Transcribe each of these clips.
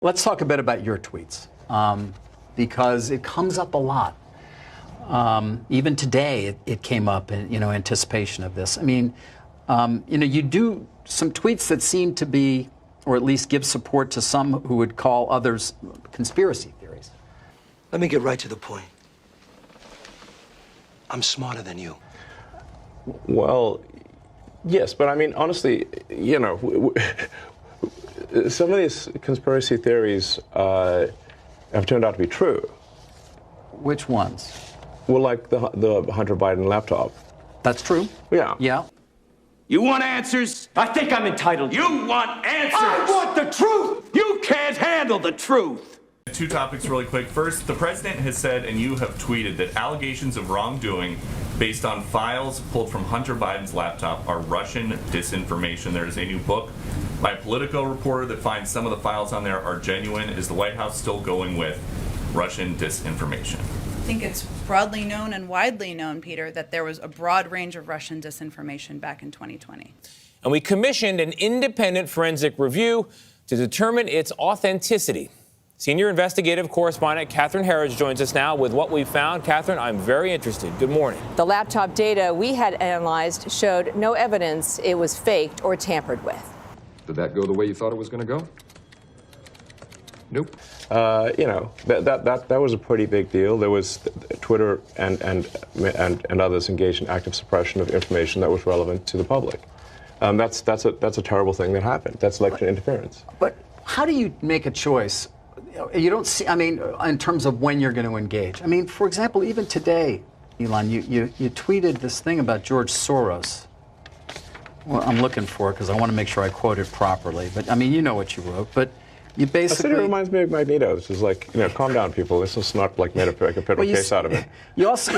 Let's talk a bit about your tweets, because it comes up a lot. Even today, it came up in anticipation of this. I mean, you do some tweets that seem to be, or at least give support to some who would call others conspiracy theories. Let me get right to the point. I'm smarter than you. Well, yes, but I mean, honestly, some of these conspiracy theories have turned out to be true. Which ones? Well, like the Hunter Biden laptop. That's true. Yeah. Yeah. You want answers? I think I'm entitled. You want answers? I want the truth! You can't handle the truth! Two topics really quick. First, the president has said, and you have tweeted, that allegations of wrongdoing based on files pulled from Hunter Biden's laptop are Russian disinformation. There is a new book by a Politico reporter that finds some of the files on there are genuine. Is the White House still going with Russian disinformation? I think it's broadly known and widely known, Peter, that there was a broad range of Russian disinformation back in 2020. And we commissioned an independent forensic review to determine its authenticity. Senior investigative correspondent Catherine Harris joins us now with what we found. Catherine, I'm very interested. Good morning. The laptop data we had analyzed showed no evidence it was faked or tampered with. Did that go the way you thought it was going to go? Nope. That was a pretty big deal. There was Twitter and others engaged in active suppression of information that was relevant to the public. That's a terrible thing that happened. That's election interference. But how do you make a choice? You don't see, I mean, in terms of when you're going to engage. I mean, for example, even today, Elon, you tweeted this thing about George Soros. Well, I'm looking for it because I want to make sure I quote it properly. But, I mean, you know what you wrote. But you basically... I said it reminds me of Magneto. This is like, calm down, people. This is not like made a federal case out of it. You also...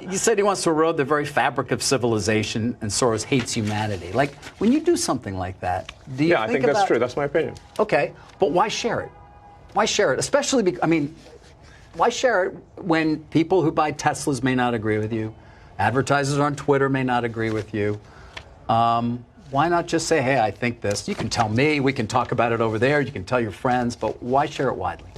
you said he wants to erode the very fabric of civilization, and Soros hates humanity. Like, when you do something like that, do you I think that's true. That's my opinion. Okay, but why share it? Why share it? Especially, why share it when people who buy Teslas may not agree with you, advertisers on Twitter may not agree with you? Why not just say, hey, I think this. You can tell me. We can talk about it over there. You can tell your friends. But why share it widely?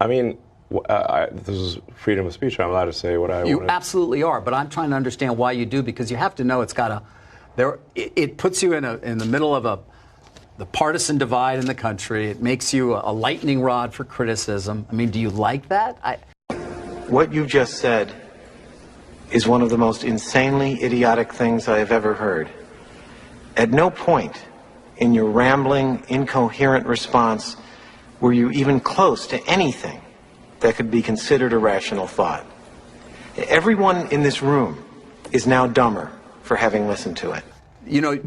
I mean, this is freedom of speech. I'm allowed to say what I want. You absolutely are. But I'm trying to understand why you do, because you have to know it's got it puts you in the middle of the partisan divide in the country. It makes you a lightning rod for criticism. I mean, do you like that? What you just said is one of the most insanely idiotic things I have ever heard. At no point in your rambling, incoherent response were you even close to anything that could be considered a rational thought. Everyone in this room is now dumber for having listened to it.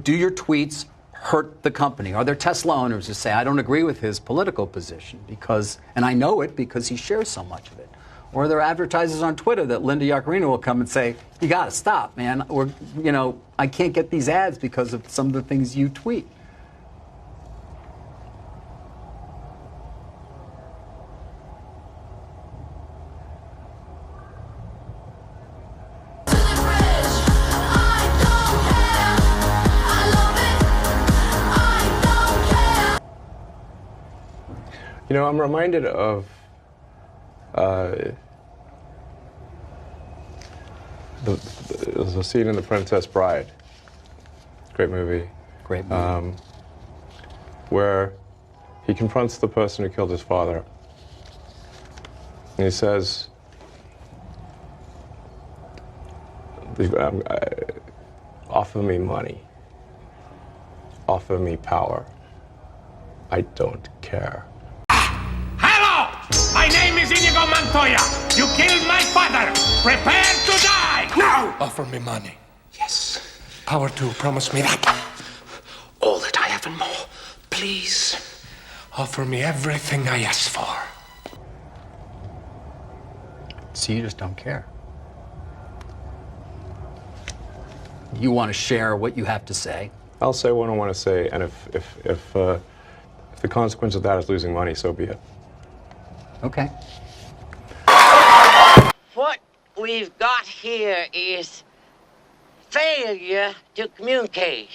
Do your tweets hurt the company? Are there Tesla owners who say, I don't agree with his political position and I know it because he shares so much of it? Or are there advertisers on Twitter that Linda Yaccarino will come and say, you got to stop, man. Or, I can't get these ads because of some of the things you tweet. I'm reminded of there's a scene in The Princess Bride. Great movie. Great movie. Where he confronts the person who killed his father. And he says, offer me money. Offer me power. I don't care. My name is Inigo Montoya. You killed my father. Prepare to die. Now! Offer me money. Yes. Power too. Promise me that. All that I have and more. Please. Offer me everything I ask for. So you just don't care. You want to share what you have to say. I'll say what I want to say, and if the consequence of that is losing money, so be it. Okay. What we've got here is failure to communicate.